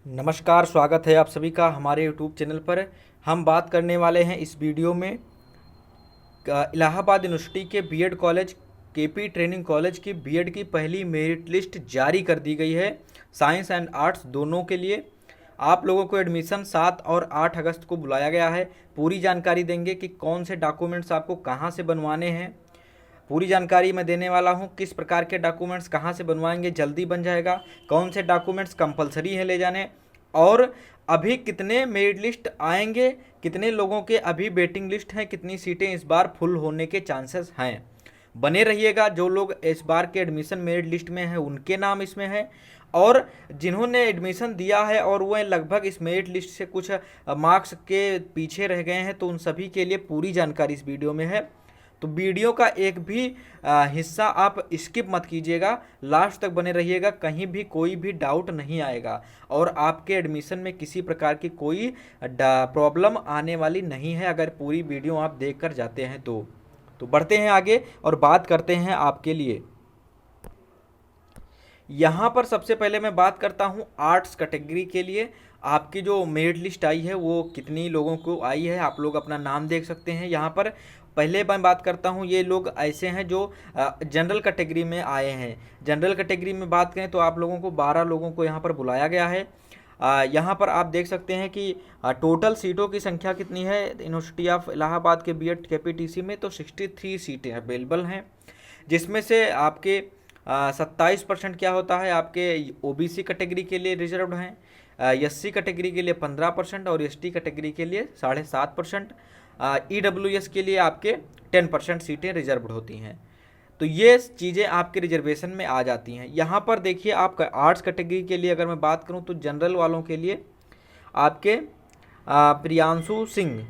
नमस्कार, स्वागत है आप सभी का हमारे यूट्यूब चैनल पर। हम बात करने वाले हैं इस वीडियो में इलाहाबाद यूनिवर्सिटी के BEd college KP training college की बीएड की पहली मेरिट लिस्ट जारी कर दी गई है। साइंस एंड आर्ट्स दोनों के लिए आप लोगों को एडमिशन 7 और 8 अगस्त को बुलाया गया है। पूरी जानकारी देंगे कि कौन से डॉक्यूमेंट्स आपको कहाँ से बनवाने हैं। पूरी जानकारी मैं देने वाला हूं, किस प्रकार के डॉक्यूमेंट्स कहां से बनवाएंगे, जल्दी बन जाएगा, कौन से डॉक्यूमेंट्स कंपलसरी है ले जाने, और अभी कितने मेरिट लिस्ट आएंगे, कितने लोगों के अभी वेटिंग लिस्ट हैं, कितनी सीटें इस बार फुल होने के चांसेस हैं। बने रहिएगा। जो लोग इस बार के एडमिशन मेरिट लिस्ट में हैं उनके नाम इसमें है, और जिन्होंने एडमिशन दिया है और वह लगभग इस मेरिट लिस्ट से कुछ मार्क्स के पीछे रह गए हैं, तो उन सभी के लिए पूरी जानकारी इस वीडियो में है। तो वीडियो का एक भी हिस्सा आप स्किप मत कीजिएगा, लास्ट तक बने रहिएगा, कहीं भी कोई भी डाउट नहीं आएगा और आपके एडमिशन में किसी प्रकार की कोई प्रॉब्लम आने वाली नहीं है अगर पूरी वीडियो आप देख कर जाते हैं तो बढ़ते हैं आगे और बात करते हैं आपके लिए। यहाँ पर सबसे पहले मैं बात करता हूँ आर्ट्स कैटेगरी के लिए आपकी जो मेरिट लिस्ट आई है वो कितनी लोगों को आई है। आप लोग अपना नाम देख सकते हैं यहाँ पर। पहले मैं बात करता हूँ, ये लोग ऐसे हैं जो जनरल कैटेगरी में आए हैं। जनरल कैटेगरी में बात करें तो आप लोगों को 12 लोगों को यहाँ पर बुलाया गया है। यहाँ पर आप देख सकते हैं कि टोटल सीटों की संख्या कितनी है यूनिवर्सिटी ऑफ इलाहाबाद के बीएड केपीटीसी में, तो 63 सीटें अवेलेबल हैं, जिसमें से आपके 27% क्या होता है आपके ओबीसी कैटेगरी के लिए रिजर्व्ड हैं, एससी कैटेगरी के लिए 15% और एसटी कैटेगरी के लिए 7.5%, ईडब्ल्यूएस के लिए आपके 10% सीटें रिजर्व्ड होती हैं। तो ये चीज़ें आपके रिजर्वेशन में आ जाती हैं। यहाँ पर देखिए, आप आर्ट्स कैटेगरी के लिए अगर मैं बात करूँ तो जनरल वालों के लिए आपके प्रियांशु सिंह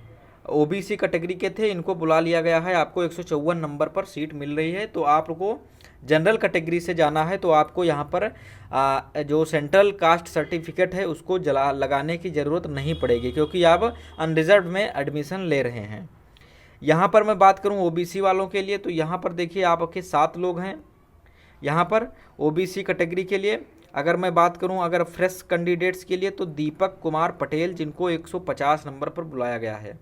ओबीसी कैटेगरी के थे, इनको बुला लिया गया है। आपको 154 नंबर पर सीट मिल रही है। तो आपको जनरल कैटेगरी से जाना है तो आपको यहाँ पर जो सेंट्रल कास्ट सर्टिफिकेट है उसको लगाने की ज़रूरत नहीं पड़ेगी, क्योंकि आप अनरिजर्व में एडमिशन ले रहे हैं। यहाँ पर मैं बात करूँ ओबीसी वालों के लिए, तो यहाँ पर देखिए आपके 7 लोग हैं यहाँ पर ओबीसी कैटेगरी के लिए। अगर मैं बात करूं अगर फ्रेश कैंडिडेट्स के लिए तो दीपक कुमार पटेल, जिनको 150 नंबर पर बुलाया गया है।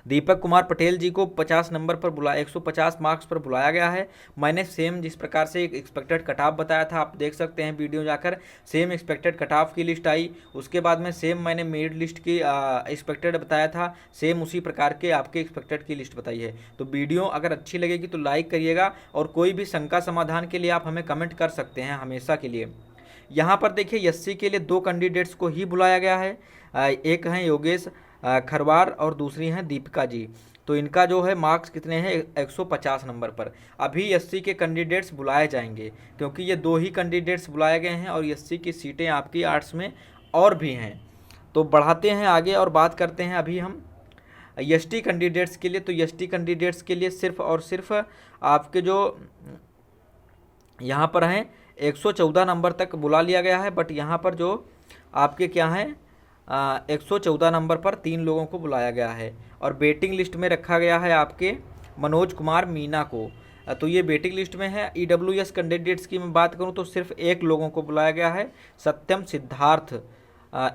दीपक कुमार पटेल जी को 50 नंबर पर 150 मार्क्स पर बुलाया गया है। मैंने सेम जिस प्रकार से एक एक्सपेक्टेड कट ऑफ बताया था, आप देख सकते हैं वीडियो जाकर, सेम एक्सपेक्टेड कट ऑफ की लिस्ट आई। उसके बाद में सेम मैंने मेरिट लिस्ट की एक्सपेक्टेड बताया था, सेम उसी प्रकार के आपके एक्सपेक्टेड की लिस्ट बताई है। तो वीडियो अगर अच्छी लगेगी तो लाइक करिएगा, और कोई भी शंका समाधान के लिए आप हमें कमेंट कर सकते हैं हमेशा के लिए। यहाँ पर देखिए एससी के लिए 2 कैंडिडेट्स को ही बुलाया गया है। एक हैं योगेश खरवार और दूसरी हैं दीपिका जी। तो इनका जो है मार्क्स कितने हैं 150 नंबर पर। अभी एससी के कैंडिडेट्स बुलाए जाएंगे, क्योंकि ये 2 ही कैंडिडेट्स बुलाए गए हैं और एससी की सीटें आपकी आर्ट्स में और भी हैं। तो बढ़ाते हैं आगे और बात करते हैं अभी हम एसटी कैंडिडेट्स के लिए। तो एसटी कैंडिडेट्स के लिए सिर्फ और सिर्फ आपके जो यहाँ पर हैं 114 नंबर तक बुला लिया गया है। बट यहाँ पर जो आपके क्या हैं 114 नंबर पर 3 लोगों को बुलाया गया है, और वेटिंग लिस्ट में रखा गया है आपके मनोज कुमार मीना को। तो ये वेटिंग लिस्ट में है। ईडब्ल्यूएस कैंडिडेट्स की मैं बात करूं तो सिर्फ 1 लोगों को बुलाया गया है, सत्यम सिद्धार्थ।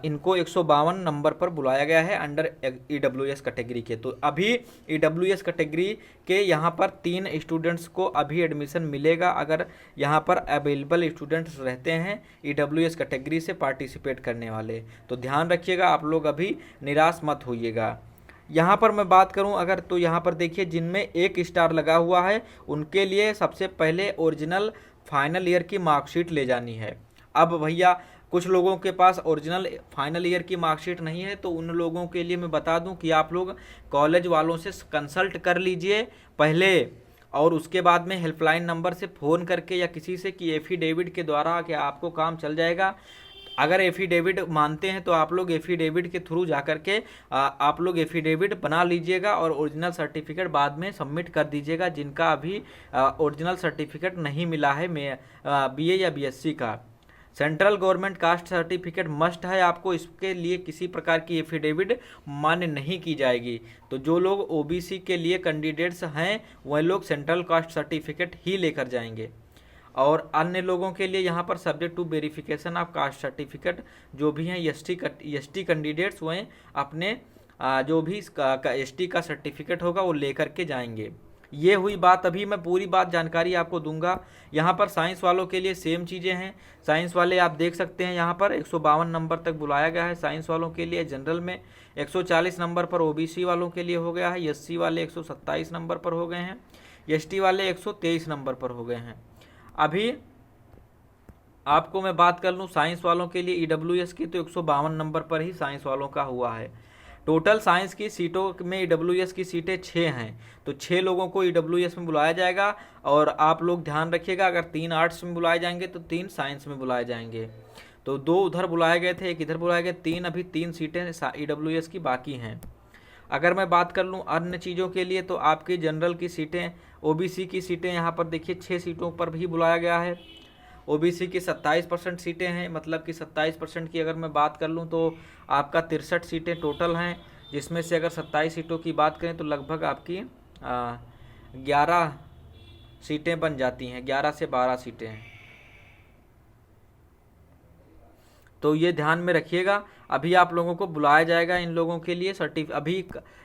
इनको 152 नंबर पर बुलाया गया है अंडर ईडब्ल्यूएस कैटेगरी के। तो अभी ईडब्ल्यूएस कैटेगरी के यहाँ पर 3 स्टूडेंट्स को अभी एडमिशन मिलेगा, अगर यहाँ पर अवेलेबल स्टूडेंट्स रहते हैं ईडब्ल्यूएस कैटेगरी से पार्टिसिपेट करने वाले। तो ध्यान रखिएगा, आप लोग अभी निराश मत होइएगा। यहाँ पर मैं बात करूँ अगर, तो यहाँ पर देखिए जिनमें 1 स्टार लगा हुआ है उनके लिए सबसे पहले ओरिजिनल फाइनल ईयर की मार्कशीट ले जानी है। अब भैया कुछ लोगों के पास ओरिजिनल फाइनल ईयर की मार्कशीट नहीं है, तो उन लोगों के लिए मैं बता दूं कि आप लोग कॉलेज वालों से कंसल्ट कर लीजिए पहले, और उसके बाद में हेल्पलाइन नंबर से फ़ोन करके या किसी से कि एफिडेविट के द्वारा कि आपको काम चल जाएगा। अगर एफिडेविट मानते हैं तो आप लोग एफिडेविट के थ्रू जा कर के आप लोग एफिडेविट बना लीजिएगा और ओरिजिनल सर्टिफिकेट बाद में सबमिट कर दीजिएगा, जिनका अभी ओरिजिनल सर्टिफिकेट नहीं मिला है बीए या बीएससी का। Central government caste certificate must है आपको, इसके लिए किसी प्रकार की एफिडेविट मान्य नहीं की जाएगी। तो जो लोग ओबीसी के लिए कैंडिडेट्स हैं वह लोग सेंट्रल कास्ट सर्टिफिकेट ही लेकर जाएंगे। और अन्य लोगों के लिए यहाँ पर subject to verification of caste certificate, जो भी हैं एसटी कैंडिडेट्स वह अपने जो भी एसटी का सर्टिफिकेट होगा वो लेकर के जाएंगे। ये हुई बात। अभी मैं पूरी बात जानकारी आपको दूंगा। यहाँ पर साइंस वालों के लिए सेम चीज़ें हैं। साइंस वाले आप देख सकते हैं यहाँ पर 152 नंबर तक बुलाया गया है साइंस वालों के लिए। जनरल में 140 नंबर पर ओबीसी वालों के लिए हो गया है। एससी वाले 127 नंबर पर हो गए हैं। एसटी वाले 123 नंबर पर हो गए हैं। अभी आपको मैं बात कर लूँ साइंस वालों के लिए ईडब्ल्यूएस की, तो 152 नंबर पर ही साइंस वालों का हुआ है। टोटल साइंस की सीटों में ईडब्ल्यूएस की सीटें 6 हैं, तो 6 लोगों को ईडब्ल्यूएस में बुलाया जाएगा। और आप लोग ध्यान रखिएगा, अगर 3 आर्ट्स में बुलाए जाएंगे तो 3 साइंस में बुलाए जाएंगे। तो 2 उधर बुलाए गए थे, 1 इधर बुलाए गए, 3 अभी 3 सीटें ईडब्ल्यूएस की बाकी हैं। अगर मैं बात कर लूँ अन्य चीज़ों के लिए, तो आपकी जनरल की सीटें, ओबीसी की सीटें यहाँ पर देखिए 6 सीटों पर भी बुलाया गया है। ओबीसी की 27% सीटें हैं, मतलब कि 27% की अगर मैं बात कर लूँ तो आपका 63 सीटें टोटल हैं, जिसमें से अगर 27 सीटों की बात करें तो लगभग आपकी 11 सीटें बन जाती हैं, 11 से 12 सीटें हैं। तो ये ध्यान में रखिएगा। अभी आप लोगों को बुलाया जाएगा इन लोगों के लिए अभी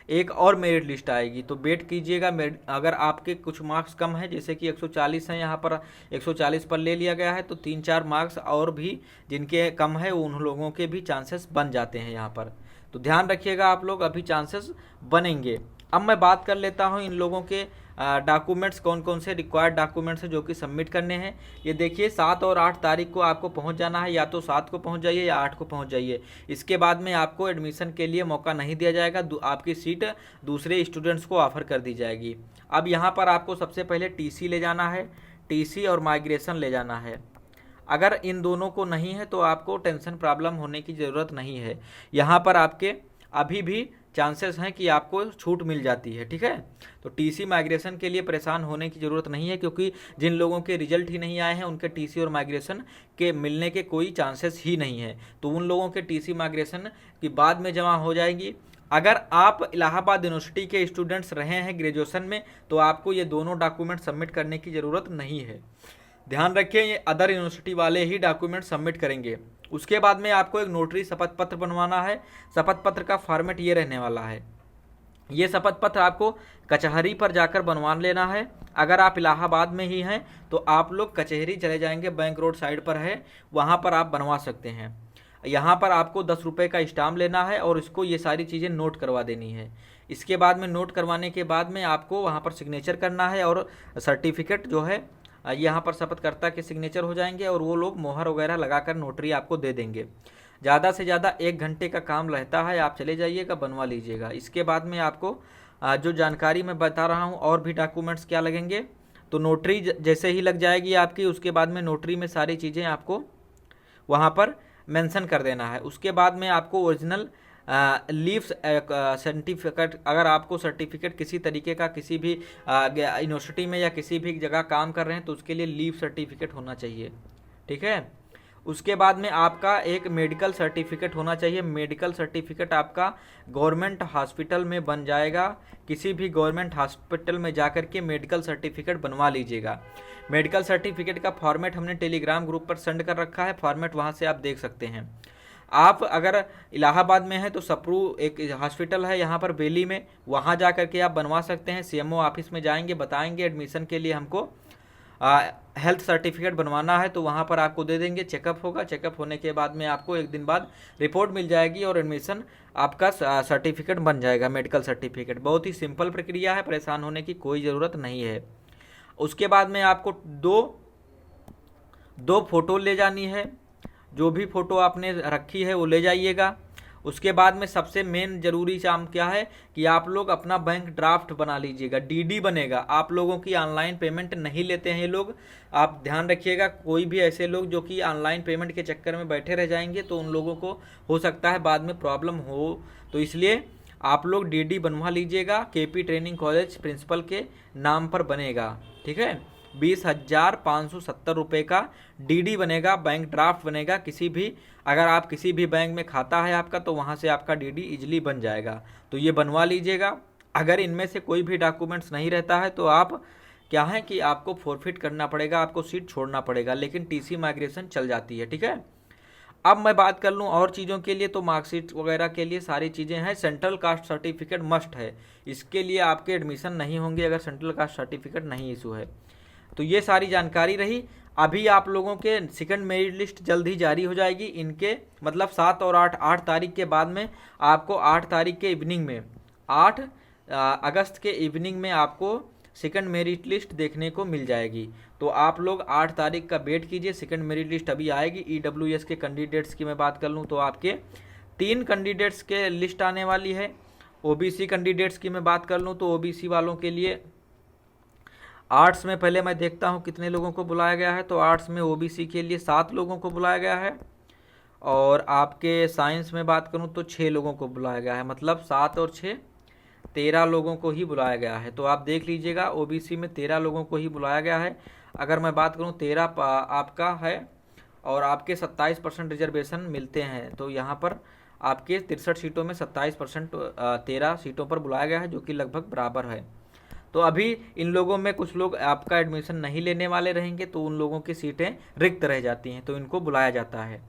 एक और मेरिट लिस्ट आएगी, तो वेट कीजिएगा। अगर आपके कुछ मार्क्स कम है, जैसे कि 140 हैं, यहाँ पर 140 पर ले लिया गया है, तो 3-4 मार्क्स और भी जिनके कम है उन लोगों के भी चांसेस बन जाते हैं यहाँ पर। तो ध्यान रखिएगा आप लोग, अभी चांसेस बनेंगे। अब मैं बात कर लेता हूँ इन लोगों के डॉक्यूमेंट्स, कौन कौन से रिक्वायर्ड डॉक्यूमेंट्स हैं जो कि सबमिट करने हैं। ये देखिए 7 और 8 तारीख को आपको पहुंच जाना है, या तो 7 को पहुंच जाइए या 8 को पहुंच जाइए। इसके बाद में आपको एडमिशन के लिए मौका नहीं दिया जाएगा, आपकी सीट दूसरे स्टूडेंट्स को ऑफर कर दी जाएगी। अब यहाँ पर आपको सबसे पहले टीसी ले जाना है, टीसी और माइग्रेशन ले जाना है। अगर इन दोनों को नहीं है तो आपको टेंशन प्रॉब्लम होने की ज़रूरत नहीं है। यहाँ पर आपके अभी भी चांसेस हैं कि आपको छूट मिल जाती है, ठीक है। तो टीसी माइग्रेशन के लिए परेशान होने की ज़रूरत नहीं है, क्योंकि जिन लोगों के रिजल्ट ही नहीं आए हैं उनके टीसी और माइग्रेशन के मिलने के कोई चांसेस ही नहीं है। तो उन लोगों के टीसी माइग्रेशन की बाद में जमा हो जाएगी। अगर आप इलाहाबाद यूनिवर्सिटी के स्टूडेंट्स रहे हैं ग्रेजुएशन में, तो आपको ये दोनों डॉक्यूमेंट सबमिट करने की ज़रूरत नहीं है। ध्यान रखिए, ये अदर यूनिवर्सिटी वाले ही डॉक्यूमेंट सबमिट करेंगे। उसके बाद में आपको एक नोटरी शपथ पत्र बनवाना है। शपथ पत्र का फॉर्मेट ये रहने वाला है। ये शपथ पत्र आपको कचहरी पर जाकर बनवा लेना है। अगर आप इलाहाबाद में ही हैं तो आप लोग कचहरी चले जाएंगे, बैंक रोड साइड पर है, वहाँ पर आप बनवा सकते हैं। यहाँ पर आपको 10 रुपये का स्टाम्प लेना है और इसको ये सारी चीज़ें नोट करवा देनी है। इसके बाद में नोट करवाने के बाद में आपको वहाँ पर सिग्नेचर करना है, और सर्टिफिकेट जो है यहाँ पर शपथकर्ता के सिग्नेचर हो जाएंगे और वो लोग मोहर वगैरह लगाकर नोटरी आपको दे देंगे। ज़्यादा से ज़्यादा 1 घंटे का काम रहता है, आप चले जाइएगा, बनवा लीजिएगा। इसके बाद में आपको जो जानकारी मैं बता रहा हूँ और भी डॉक्यूमेंट्स क्या लगेंगे, तो नोटरी जैसे ही लग जाएगी आपकी, उसके बाद में नोटरी में सारी चीज़ें आपको वहाँ पर मेंशन कर देना है। उसके बाद में आपको ओरिजिनल लीव सर्टिफिकेट, अगर आपको सर्टिफिकेट किसी तरीके का किसी भी यूनिवर्सिटी में या किसी भी जगह काम कर रहे हैं तो उसके लिए लीव सर्टिफिकेट होना चाहिए, ठीक है। उसके बाद में आपका एक मेडिकल सर्टिफिकेट होना चाहिए। मेडिकल सर्टिफिकेट आपका गवर्नमेंट हॉस्पिटल में बन जाएगा। किसी भी गवर्नमेंट हॉस्पिटल में जाकर के मेडिकल सर्टिफिकेट बनवा लीजिएगा। मेडिकल सर्टिफिकेट का फॉर्मेट हमने टेलीग्राम ग्रुप पर सेंड कर रखा है, फॉर्मेट वहाँ से आप देख सकते हैं। आप अगर इलाहाबाद में हैं तो सप्रू एक हॉस्पिटल है यहाँ पर बेली में, वहाँ जा कर के आप बनवा सकते हैं। सीएमओ ऑफिस में जाएंगे, बताएंगे एडमिशन के लिए हमको हेल्थ सर्टिफिकेट बनवाना है, तो वहाँ पर आपको दे देंगे। चेकअप होगा, चेकअप होने के बाद में आपको 1 दिन बाद रिपोर्ट मिल जाएगी और एडमिशन आपका सर्टिफिकेट बन जाएगा, मेडिकल सर्टिफिकेट। बहुत ही सिंपल प्रक्रिया है, परेशान होने की कोई ज़रूरत नहीं है। उसके बाद में आपको दो फोटो ले जानी है। जो भी फ़ोटो आपने रखी है वो ले जाइएगा। उसके बाद में सबसे मेन ज़रूरी काम क्या है कि आप लोग अपना बैंक ड्राफ्ट बना लीजिएगा, डीडी बनेगा। आप लोगों की ऑनलाइन पेमेंट नहीं लेते हैं ये लोग, आप ध्यान रखिएगा। कोई भी ऐसे लोग जो कि ऑनलाइन पेमेंट के चक्कर में बैठे रह जाएंगे तो उन लोगों को हो सकता है बाद में प्रॉब्लम हो, तो इसलिए आप लोग डीडी बनवा लीजिएगा। केपी ट्रेनिंग कॉलेज प्रिंसिपल के नाम पर बनेगा, ठीक है। 20,570 रुपये का डीडी बनेगा, बैंक ड्राफ्ट बनेगा। अगर आप किसी भी बैंक में खाता है आपका तो वहाँ से आपका डीडी इजीली बन जाएगा, तो ये बनवा लीजिएगा। अगर इनमें से कोई भी डॉक्यूमेंट्स नहीं रहता है तो आप क्या है कि आपको फॉरफिट करना पड़ेगा, आपको सीट छोड़ना पड़ेगा, लेकिन टीसी माइग्रेशन चल जाती है। ठीक है, अब मैं बात कर लूँ और चीज़ों के लिए, तो मार्कशीट वगैरह के लिए सारी चीज़ें हैं। सेंट्रल कास्ट सर्टिफिकेट मस्ट है, इसके लिए आपके एडमिशन नहीं होंगे अगर सेंट्रल कास्ट सर्टिफिकेट नहीं इशू है। तो ये सारी जानकारी रही। अभी आप लोगों के सेकंड मेरिट लिस्ट जल्द ही जारी हो जाएगी। इनके मतलब 7 और 8 तारीख के बाद में आपको 8 तारीख के इवनिंग में 8 अगस्त के इवनिंग में आपको सेकंड मेरिट लिस्ट देखने को मिल जाएगी। तो आप लोग 8 तारीख का वेट कीजिए, सेकंड मेरिट लिस्ट अभी आएगी। ईडब्ल्यूएस के कैंडिडेट्स की मैं बात कर लूँ तो आपके 3 कैंडिडेट्स के लिस्ट आने वाली है। ओबीसी कैंडिडेट्स की मैं बात कर लूँ तो ओबीसी वालों के लिए आर्ट्स में पहले मैं देखता हूँ कितने लोगों को बुलाया गया है। तो आर्ट्स में ओबीसी के लिए 7 लोगों को बुलाया गया है, और आपके साइंस में बात करूँ तो 6 लोगों को बुलाया गया है। मतलब 7 और 6 13 लोगों को ही बुलाया गया है। तो आप देख लीजिएगा, ओबीसी में 13 लोगों को ही बुलाया गया है। अगर मैं बात करूं 13 आपका है और आपके 27% रिजर्वेशन मिलते हैं, तो यहाँ पर आपके 63 सीटों में 27% 13 सीटों पर बुलाया गया है, जो कि लगभग बराबर है। तो अभी इन लोगों में कुछ लोग आपका एडमिशन नहीं लेने वाले रहेंगे, तो उन लोगों की सीटें रिक्त रह जाती हैं, तो इनको बुलाया जाता है।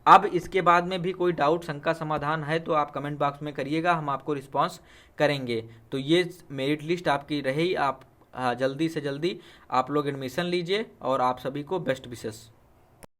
अब इसके बाद में भी कोई डाउट, शंका, समाधान है तो आप कमेंट बॉक्स में करिएगा, हम आपको रिस्पांस करेंगे। तो ये मेरिट लिस्ट आपकी रही। आप जल्दी से जल्दी आप लोग एडमिशन लीजिए, और आप सभी को बेस्ट विशेस।